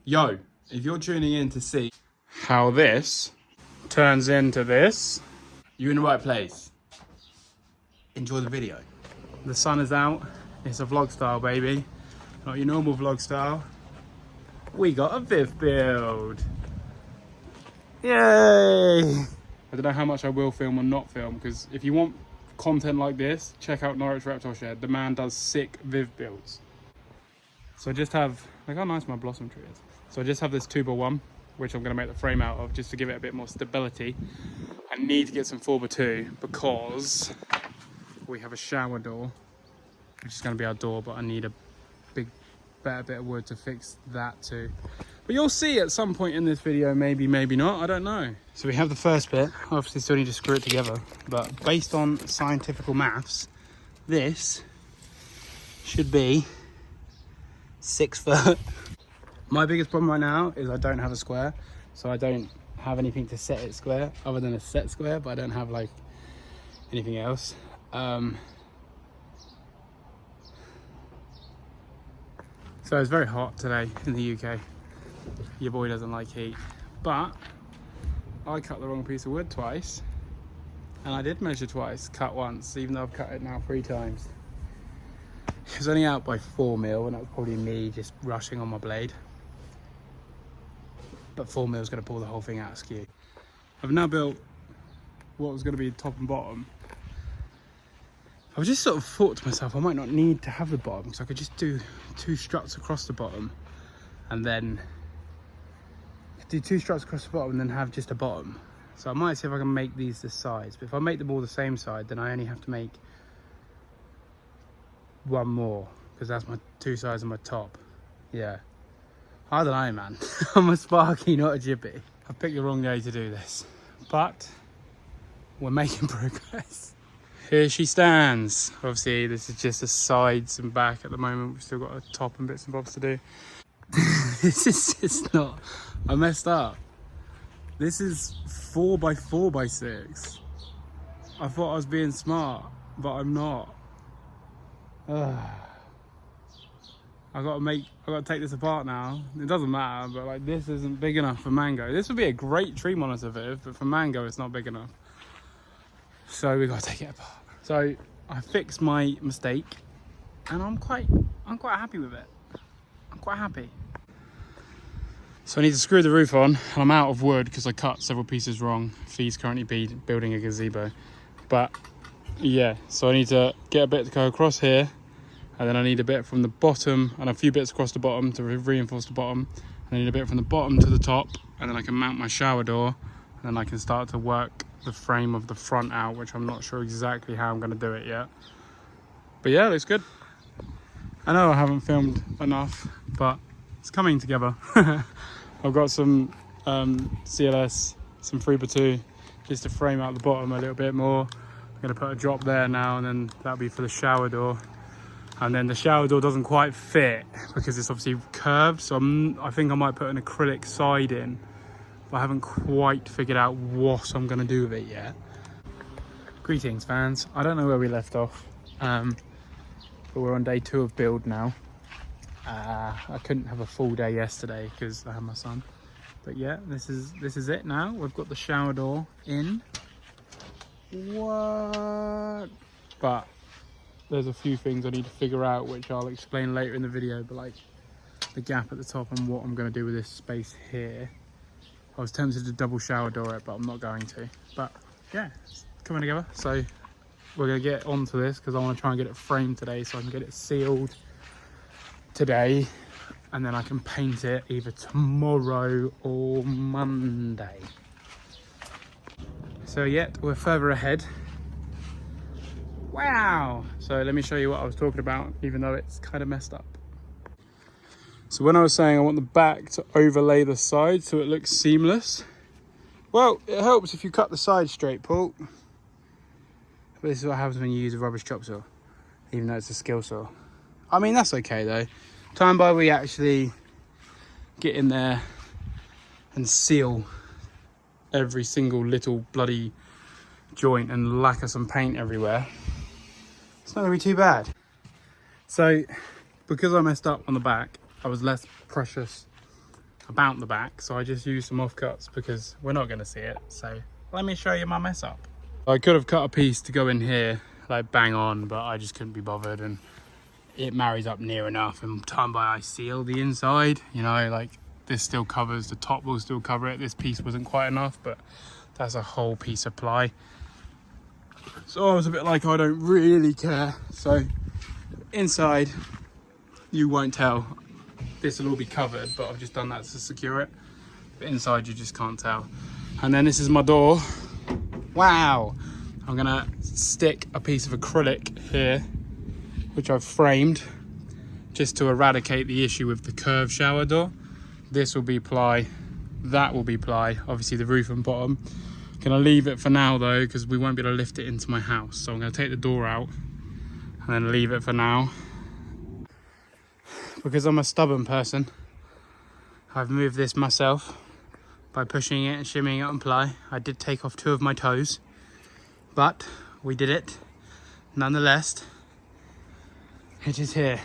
Yo, if you're tuning in to see how this turns into this, you're in the right place. Enjoy the video. The sun is out. It's a vlog style, baby. Not your normal vlog style. We got a Viv build. Yay! I don't know how much I will film or not film, because if you want content like this, check out Norwich Reptile Shed. The man does sick Viv builds. So I just have, look how nice my blossom tree is. So I just have this 2x1, which I'm going to make the frame out of just to give it a bit more stability. I need to get some 4x2 because we have a shower door, which is going to be our door, but I need a better bit of wood to fix that too. But you'll see at some point in this video, maybe not, I don't know. So we have the first bit, obviously still need to screw it together, but based on scientific maths, this should be 6 foot. My biggest problem right now is I don't have a square, so I don't have anything to set it square other than a set square, but I don't have like anything else. So it's very hot today in the UK. Your boy doesn't like heat, but I cut the wrong piece of wood twice, and I did measure twice, cut once, even though I've cut it now 3 times. It was only out by 4 mil, and that was probably me just rushing on my blade. But 4 mil is going to pull the whole thing out askew. I've now built what was going to be top and bottom. I've just sort of thought to myself, I might not need to have the bottom, because I could just do 2 struts across the bottom, and then do 2 struts across the bottom and then have just a bottom. So I might see if I can make these the sides, but if I make them all the same side, then I only have to make 1 more, because that's my 2 sides of my top. Yeah, I don't know, man. I'm a Sparky, not a Jippy. I picked the wrong day to do this, but we're making progress. Here she stands. Obviously this is just the sides and back at the moment. We've still got a top and bits and bobs to do. This is just not, I messed up. This is 4x4x6. I thought I was being smart, but I'm not. I gotta take this apart now. It doesn't matter, but like this isn't big enough for mango. This would be a great tree monitor, Viv, but for mango it's not big enough. So we gotta take it apart. So I fixed my mistake, and I'm quite happy with it. I'm quite happy. So I need to screw the roof on, and I'm out of wood because I cut several pieces wrong. Fee's currently building a gazebo, but yeah. So I need to get a bit to go across here. And then I need a bit from the bottom and a few bits across the bottom to reinforce the bottom. And I need a bit from the bottom to the top, and then I can mount my shower door, and then I can start to work the frame of the front out, which I'm not sure exactly how I'm going to do it yet. But yeah, it looks good. I know I haven't filmed enough, but it's coming together. I've got some CLS, some 3x2, just to frame out the bottom a little bit more. I'm going to put a drop there now, and then that'll be for the shower door. And then the shower door doesn't quite fit because it's obviously curved, so I think I might put an acrylic side in, but I haven't quite figured out what I'm going to do with it yet. Greetings, fans. I don't know where we left off, but we're on day 2 of build now. I couldn't have a full day yesterday because I had my son, but yeah, this is it now. We've got the shower door in. What? But there's a few things I need to figure out, which I'll explain later in the video, but like the gap at the top and what I'm going to do with this space here. I was tempted to double shower door it, but I'm not going to. But yeah, it's coming together. So we're going to get onto this because I want to try and get it framed today so I can get it sealed today, and then I can paint it either tomorrow or Monday. So yet we're further ahead. Wow! So let me show you what I was talking about, even though it's kind of messed up. So when I was saying I want the back to overlay the side so it looks seamless, well, it helps if you cut the side straight, Paul. But this is what happens when you use a rubbish chop saw, even though it's a skill saw. I mean, that's okay though. Time by we actually get in there and seal every single little bloody joint and lacquer some paint everywhere, it's not gonna be too bad. So because I messed up on the back, I was less precious about the back, so I just used some offcuts because we're not going to see it. So let me show you my mess up. I could have cut a piece to go in here, like bang on, but I just couldn't be bothered, and it marries up near enough. And time by I seal the inside, you know, like this still covers, the top will still cover it. This piece wasn't quite enough, but that's a whole piece of ply. So I was a bit like, I don't really care. So inside, you won't tell. This will all be covered, but I've just done that to secure it. But inside, you just can't tell. And then this is my door. Wow. I'm gonna stick a piece of acrylic here, which I've framed, just to eradicate the issue with the curved shower door. This will be ply, that will be ply, obviously the roof and bottom. Gonna leave it for now though, because we won't be able to lift it into my house. So I'm gonna take the door out and then leave it for now. Because I'm a stubborn person, I've moved this myself by pushing it and shimmying it on ply. I did take off 2 of my toes, but we did it nonetheless. It is here.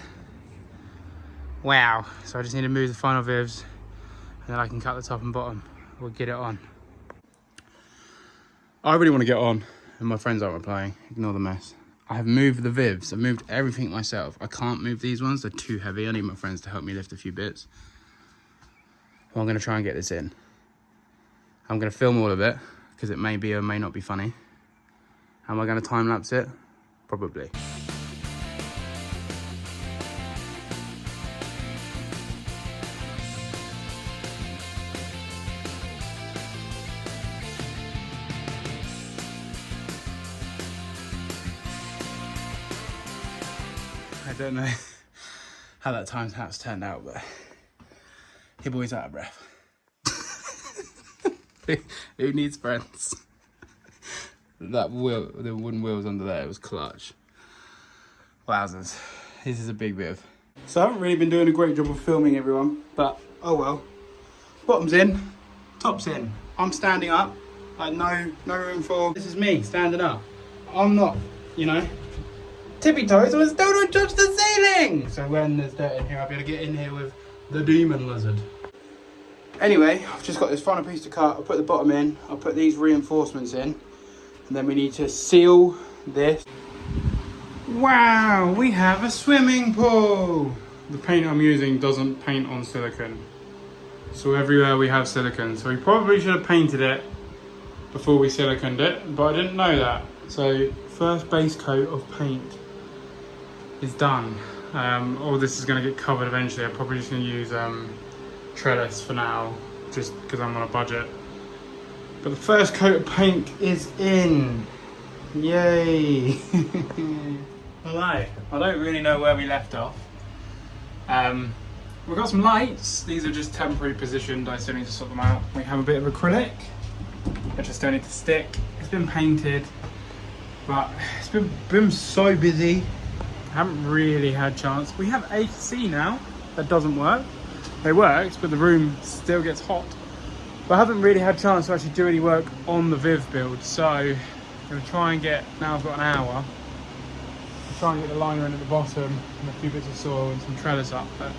Wow. So I just need to move the final vivs and then I can cut the top and bottom. We'll get it on. I really want to get on and my friends aren't replying. Ignore the mess. I have moved the vivs. I've moved everything myself. I can't move these ones. They're too heavy. I need my friends to help me lift a few bits. Well, I'm going to try and get this in. I'm going to film all of it because it may be or may not be funny. Am I going to time lapse it? Probably. I don't know how that time lapse turned out, but your boy's out of breath. Who needs friends? That wheel, the wooden wheels under there, it was clutch. Wowzers, this is a big bit of. So I haven't really been doing a great job of filming everyone, but oh well. Bottom's in, top's in. I'm standing up, like no room for. This is me standing up. I'm not, you know, tippy toes, I still don't touch the ceiling. So when there's dirt in here, I'll be able to get in here with the demon lizard. Anyway, I've just got this final piece to cut. I'll put the bottom in, I'll put these reinforcements in, and then we need to seal this. Wow, we have a swimming pool. The paint I'm using doesn't paint on silicone. So everywhere we have silicone. So we probably should have painted it before we siliconed it, but I didn't know that. So first base coat of paint is done. All this is going to get covered eventually. I'm probably just going to use trellis for now, just because I'm on a budget. But the first coat of paint is in. Yay! Hello. I don't really know where we left off. We've got some lights. These are just temporary positioned. I still need to sort them out. We have a bit of acrylic, which I still need to stick. It's been painted, but it's been so busy. I haven't really had chance. We have AC now that doesn't work. It works, but the room still gets hot. But I haven't really had chance to actually do any work on the Viv build. So I'm gonna try and get, now I've got an hour, I'll try and get the liner in at the bottom and a few bits of soil and some trellis up there.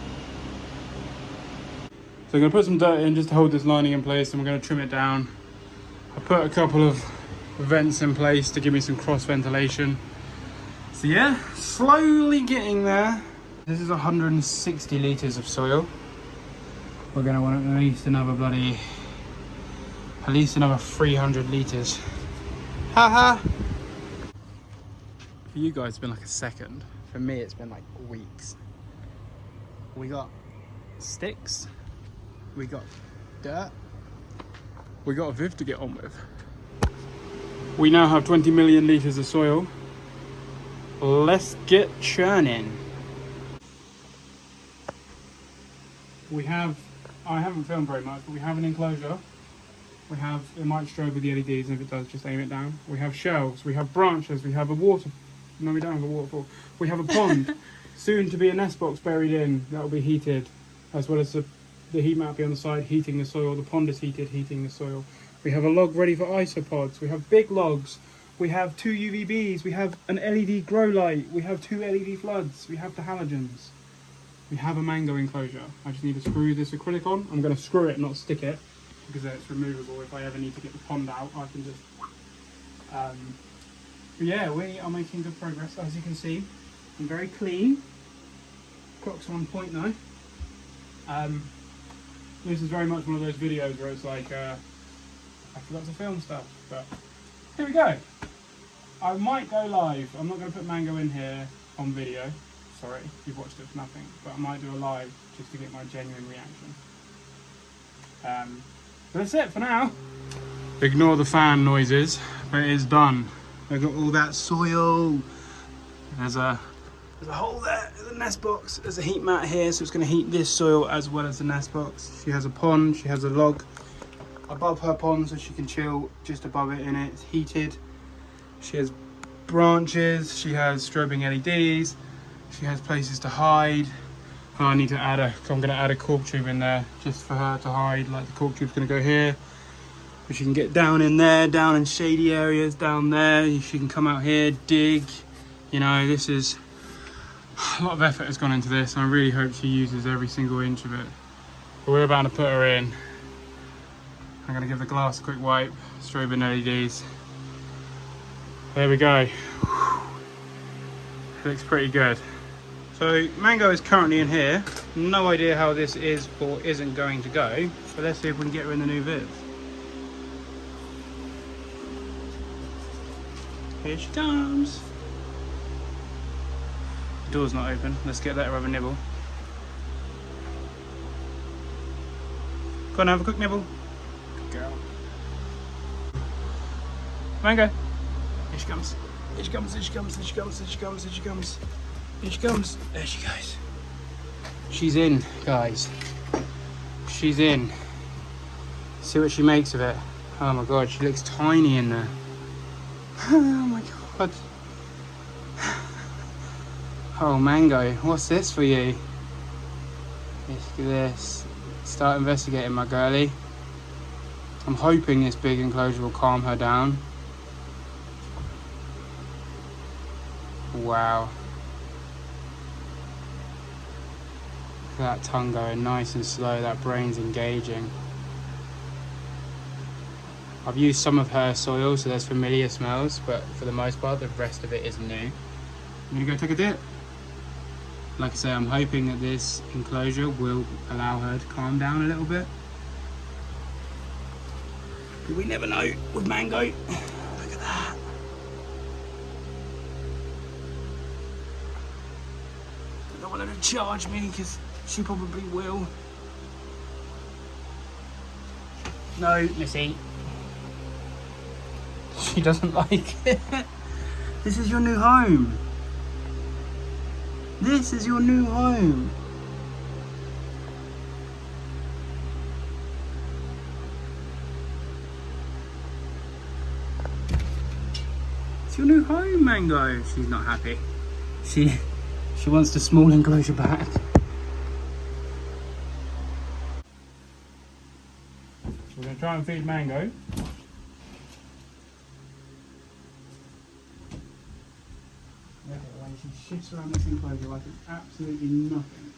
So I'm gonna put some dirt in just to hold this lining in place, and we're gonna trim it down. I put a couple of vents in place to give me some cross ventilation. So yeah, slowly getting there. This is 160 litres of soil. We're gonna want at least another 300 litres. Haha! For you guys, it's been like a second. For me, it's been like weeks. We got sticks. We got dirt. We got a Viv to get on with. We now have 20 million litres of soil. Let's get churning. We have, I haven't filmed very much, but we have an enclosure. We have, it might strobe with the LEDs, and if it does, just aim it down. We have shelves, we have branches, we have a water, no we don't have a waterfall. We have a pond, soon to be a nest box buried in, that will be heated, as well as the heat mat be on the side, heating the soil. The pond is heated, heating the soil. We have a log ready for isopods, we have big logs, we have 2 UVBs, we have an LED grow light, we have 2 LED floods, we have the halogens. we have a mango enclosure. I just need to screw this acrylic on. I'm going to screw it, not stick it, because then it's removable. If I ever need to get the pond out, I can just... but yeah, we are making good progress, as you can see. I'm very clean. Clock's on point now. This is very much one of those videos where it's like, I forgot to film stuff, but here we go. I might go live. I'm not going to put Mango in here on video. Sorry, you've watched it for nothing, but I might do a live just to get my genuine reaction. But that's it for now. Ignore the fan noises, but it is done. I've got all that soil. There's a hole there, there's a nest box. There's a heat mat here, so it's going to heat this soil as well as the nest box. She has a pond, she has a log above her pond so she can chill just above it in it. It's heated. She has branches, she has strobing LEDs, she has places to hide. Oh, I need to add I'm going to add a cork tube in there just for her to hide. Like the cork tube's going to go here. But she can get down in there, down in shady areas down there. She can come out here, dig. You know, this is a lot of effort has gone into this. And I really hope she uses every single inch of it. But we're about to put her in. I'm going to give the glass a quick wipe. Strobing LEDs. There we go. Looks pretty good. So Mango is currently in here. No idea how this is or isn't going to go. But let's see if we can get her in the new viv. Here she comes. The door's not open. Let's let her have a nibble. Go on, have a quick nibble. Good girl. Mango. Here she comes. Here she comes. Here she comes. Here she comes. Here she comes. Here she comes. Here she comes. There she goes. She's in, guys. She's in. See what she makes of it. Oh my god, she looks tiny in there. Oh my god. Oh Mango, what's this for you? Look at this. Start investigating, my girlie. I'm hoping this big enclosure will calm her down. Wow. Look at that tongue going nice and slow, that brain's engaging. I've used some of her soil, so there's familiar smells, but for the most part, the rest of it is new. I'm gonna go take a dip. Like I say, I'm hoping that this enclosure will allow her to calm down a little bit. But we never know with Mango. Look at that. I don't want her to charge me, because she probably will. No, Missy. She doesn't like it. This is your new home. This is your new home. It's your new home, Mango. She's not happy. She wants the small enclosure back. We're going to try and feed Mango. She shifts around this enclosure like it's absolutely nothing.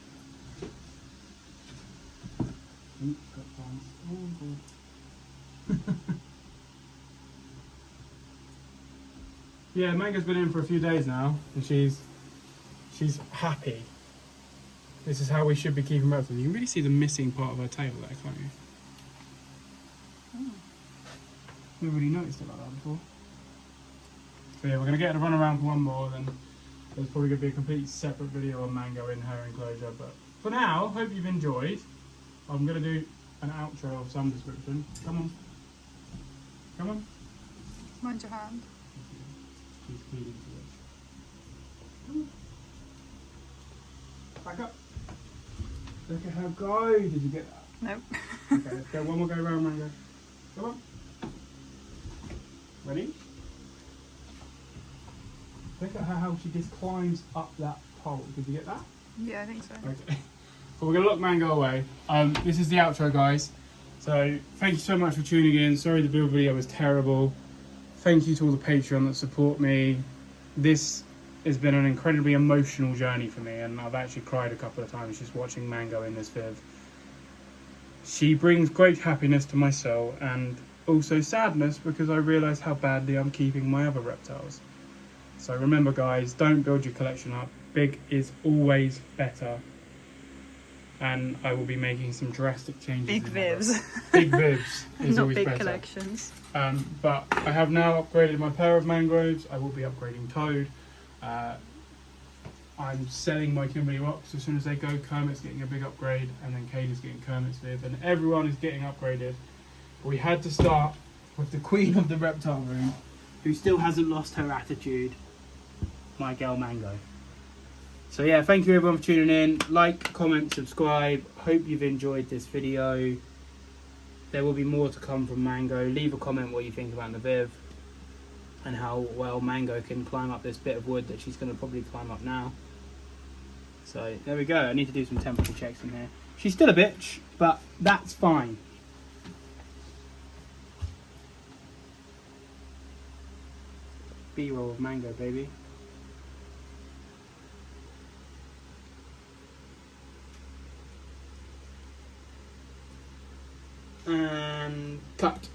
Ooh, got flies. Oh god. Yeah, Mango's been in for a few days now, and she's happy. This is how we should be keeping her. You can really see the missing part of her tail there, can't you? Oh. Never really noticed it like that before. So yeah, we're going to get her to run around for one more, then there's probably going to be a complete separate video on Mango in her enclosure. But for now, hope you've enjoyed. I'm going to do an outro of some description. Come on. Come on. Mind your hand. She's feeding to it. Back up. Look at her go. Did you get that? Nope. Okay, let's go. One more go around, Mango. Come on. Ready? Look at her, how she just climbs up that pole. Did you get that? Yeah, I think so. Okay. Well, we're going to lock Mango away. This is the outro, guys. So, thank you so much for tuning in. Sorry the build video was terrible. Thank you to all the Patreon that support me. This has been an incredibly emotional journey for me, and I've actually cried a couple of times just watching Mango in this viv. She brings great happiness to my soul and also sadness because I realise how badly I'm keeping my other reptiles. So remember guys, don't build your collection up. Big is always better. And I will be making some drastic changes. Big vivs. Big vivs is Not always big better. collections. But I have now upgraded my pair of mangroves. I will be upgrading Toad. I'm selling my Kimberley Rocks as soon as they go. Kermit's getting a big upgrade, and then Kaylee's getting Kermit's Viv, and everyone is getting upgraded. But we had to start with the queen of the reptile room, who still hasn't lost her attitude, my girl Mango. So yeah, thank you everyone for tuning in. Like, comment, subscribe. Hope you've enjoyed this video. There will be more to come from Mango. Leave a comment what you think about the Viv and how well Mango can climb up this bit of wood that she's going to probably climb up now. So there we go. I need to do some temperature checks in here. She's still a bitch, but that's fine. B-roll of Mango, baby. And cut.